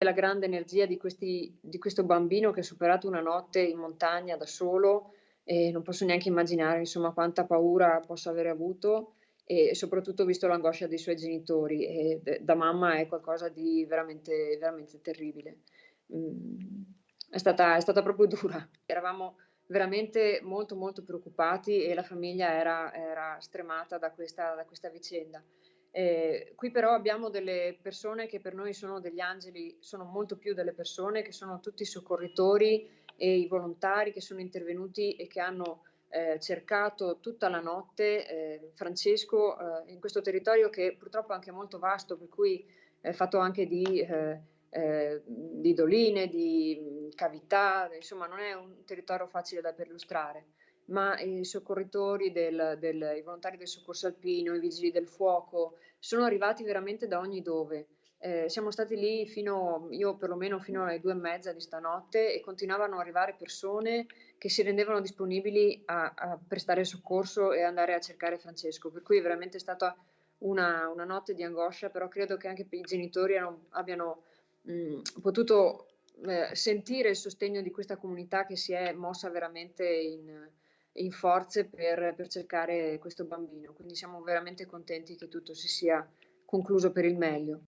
la grande energia di questo bambino che ha superato una notte in montagna da solo, e non posso neanche immaginare, insomma, quanta paura possa avere avuto e soprattutto visto l'angoscia dei suoi genitori, e da mamma è qualcosa di veramente veramente terribile. Mhmm, è stata proprio dura. Eravamo veramente molto, molto preoccupati e la famiglia era stremata da questa vicenda. Qui però abbiamo delle persone che per noi sono degli angeli, sono molto più delle persone, che sono tutti i soccorritori e i volontari che sono intervenuti e che hanno, cercato tutta la notte, Francesco, in questo territorio che purtroppo è anche molto vasto, per cui è fatto anche di doline, cavità, insomma non è un territorio facile da perlustrare, ma i soccorritori i volontari del soccorso alpino, i vigili del fuoco, sono arrivati veramente da ogni dove. Siamo stati lì io perlomeno fino alle 2 e mezza di stanotte, e continuavano ad arrivare persone che si rendevano disponibili a prestare soccorso e andare a cercare Francesco. Per cui è veramente stata una notte di angoscia, però credo che anche i genitori abbiano, potuto, sentire il sostegno di questa comunità che si è mossa veramente in forze per cercare questo bambino. Quindi siamo veramente contenti che tutto si sia concluso per il meglio.